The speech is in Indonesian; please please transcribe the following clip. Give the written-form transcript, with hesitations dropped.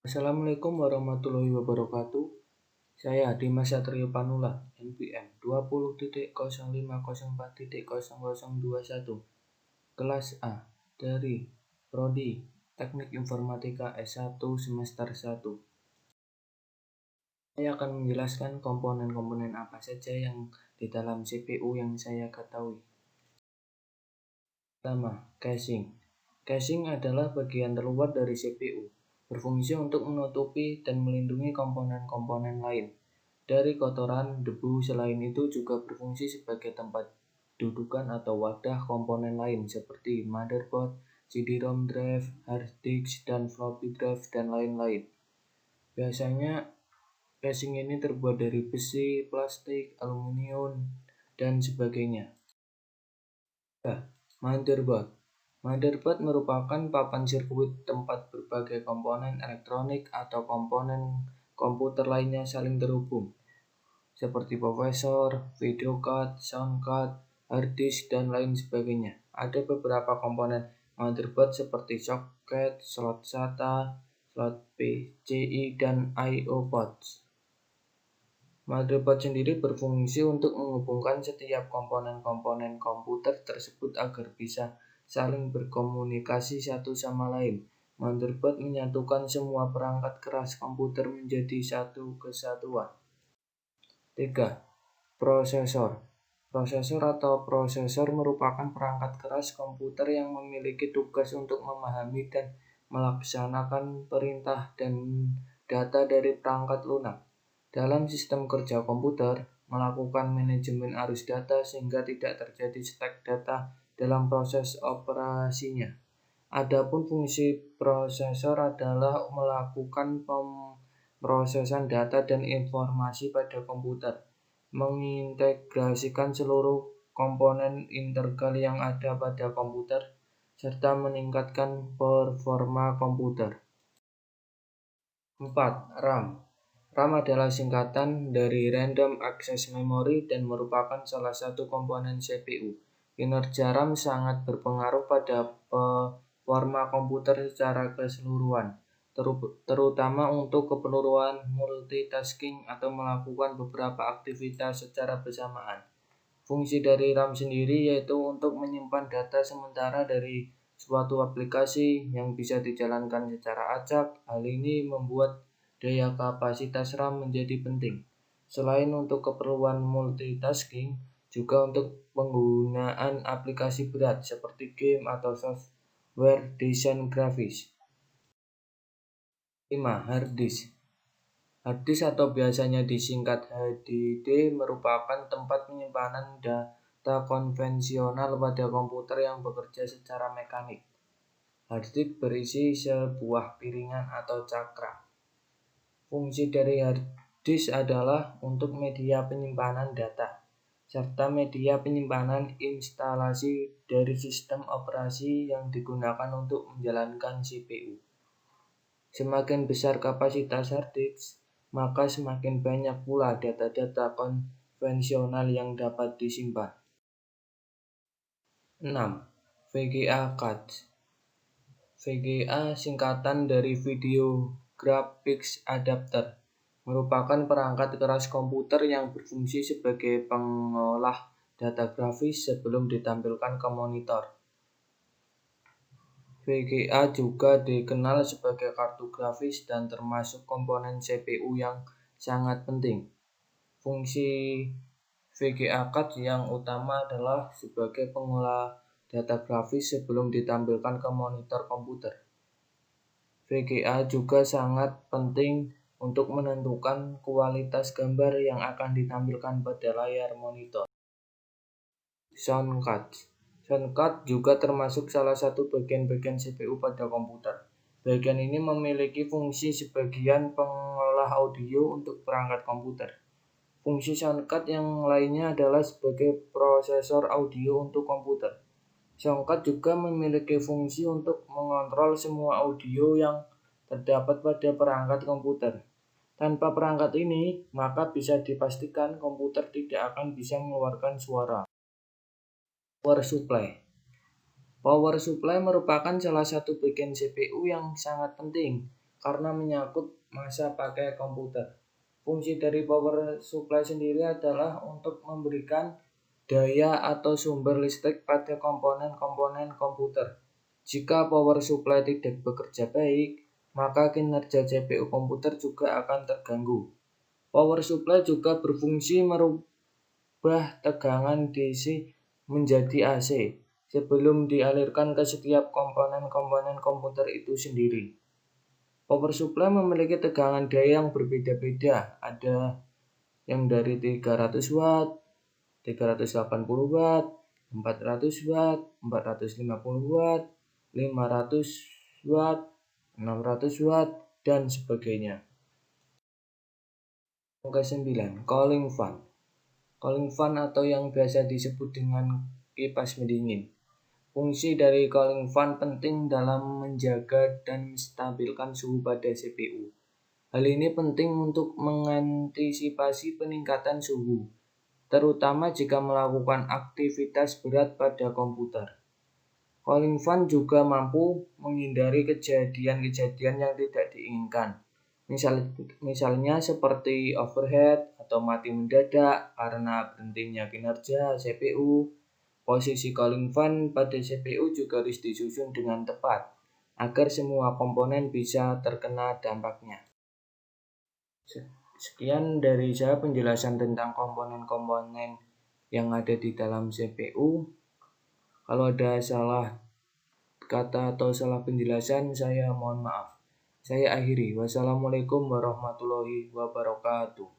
Assalamualaikum warahmatullahi wabarakatuh. Saya Dimas Satrio Panula, NPM 20.05040.0021, kelas A dari Prodi Teknik Informatika S1 semester 1. Saya akan menjelaskan komponen-komponen apa saja yang di dalam CPU yang saya ketahui. Pertama, caching. Caching adalah bagian terluar dari CPU, berfungsi untuk menutupi dan melindungi komponen-komponen lain dari kotoran, debu. Selain itu juga berfungsi sebagai tempat dudukan atau wadah komponen lain seperti motherboard, CD-ROM drive, hard disk, dan floppy drive, dan lain-lain. Biasanya casing ini terbuat dari besi, plastik, aluminium, dan sebagainya. Motherboard. Motherboard merupakan papan sirkuit tempat berbagai komponen elektronik atau komponen komputer lainnya saling terhubung, seperti prosesor, video card, sound card, hard disk, dan lain sebagainya. Ada beberapa komponen motherboard seperti soket, slot SATA, slot PCI, dan I/O ports. Motherboard sendiri berfungsi untuk menghubungkan setiap komponen-komponen komputer tersebut agar bisa saling berkomunikasi satu sama lain. Motherboard menyatukan semua perangkat keras komputer menjadi satu kesatuan. 3. Prosesor. Prosesor merupakan perangkat keras komputer yang memiliki tugas untuk memahami dan melaksanakan perintah dan data dari perangkat lunak. Dalam sistem kerja komputer, melakukan manajemen arus data sehingga tidak terjadi stek data dalam proses operasinya. Adapun fungsi prosesor adalah melakukan pemrosesan data dan informasi pada komputer, mengintegrasikan seluruh komponen integral yang ada pada komputer, serta meningkatkan performa komputer. 4. RAM. RAM adalah singkatan dari Random Access Memory dan merupakan salah satu komponen CPU. Kinerja RAM sangat berpengaruh pada performa komputer secara keseluruhan, terutama untuk keperluan multitasking atau melakukan beberapa aktivitas secara bersamaan. Fungsi dari RAM sendiri yaitu untuk menyimpan data sementara dari suatu aplikasi yang bisa dijalankan secara acak. Hal ini membuat daya kapasitas RAM menjadi penting. Selain untuk keperluan multitasking, juga untuk penggunaan aplikasi berat seperti game atau software desain grafis. 5. Hard disk. Hard disk atau biasanya disingkat HDD merupakan tempat penyimpanan data konvensional pada komputer yang bekerja secara mekanik. Hard disk berisi sebuah piringan atau cakra. Fungsi dari hard disk adalah untuk media penyimpanan data, serta media penyimpanan instalasi dari sistem operasi yang digunakan untuk menjalankan CPU. Semakin besar kapasitas hard disk, maka semakin banyak pula data-data konvensional yang dapat disimpan. 6. VGA Cards. VGA singkatan dari Video Graphics Adapter, merupakan perangkat keras komputer yang berfungsi sebagai pengolah data grafis sebelum ditampilkan ke monitor. VGA juga dikenal sebagai kartu grafis dan termasuk komponen CPU yang sangat penting. Fungsi VGA card yang utama adalah sebagai pengolah data grafis sebelum ditampilkan ke monitor komputer. VGA juga sangat penting untuk menentukan kualitas gambar yang akan ditampilkan pada layar monitor. Sound card. Sound card juga termasuk salah satu bagian-bagian CPU pada komputer. Bagian ini memiliki fungsi sebagian pengolah audio untuk perangkat komputer. Fungsi sound card yang lainnya adalah sebagai prosesor audio untuk komputer. Sound card juga memiliki fungsi untuk mengontrol semua audio yang terdapat pada perangkat komputer. Tanpa perangkat ini, maka bisa dipastikan komputer tidak akan bisa mengeluarkan suara. Power supply. Power supply merupakan salah satu bagian CPU yang sangat penting. karena menyangkut masa pakai komputer. Fungsi dari power supply sendiri adalah untuk memberikan daya atau sumber listrik pada komponen-komponen komputer. Jika power supply tidak bekerja baik, maka kinerja CPU komputer juga akan terganggu. Power supply juga berfungsi merubah tegangan DC menjadi AC sebelum dialirkan ke setiap komponen-komponen komputer itu sendiri. Power supply memiliki tegangan daya yang berbeda-beda. Ada yang dari 300 watt, 380 watt, 400 watt, 450 watt, 500 watt, 600 watt, dan sebagainya. Ke-9, cooling fan. Cooling fan atau yang biasa disebut dengan kipas pendingin. Fungsi dari cooling fan penting dalam menjaga dan menstabilkan suhu pada CPU. Hal ini penting untuk mengantisipasi peningkatan suhu, terutama jika melakukan aktivitas berat pada komputer. Cooling fan juga mampu menghindari kejadian-kejadian yang tidak diinginkan. Misalnya seperti overheat atau mati mendadak karena berhentinya kinerja CPU. Posisi cooling fan pada CPU juga harus disusun dengan tepat agar semua komponen bisa terkena dampaknya. Sekian dari saya penjelasan tentang komponen-komponen yang ada di dalam CPU. Kalau ada salah kata atau salah penjelasan, saya mohon maaf. Saya akhiri. Wassalamualaikum warahmatullahi wabarakatuh.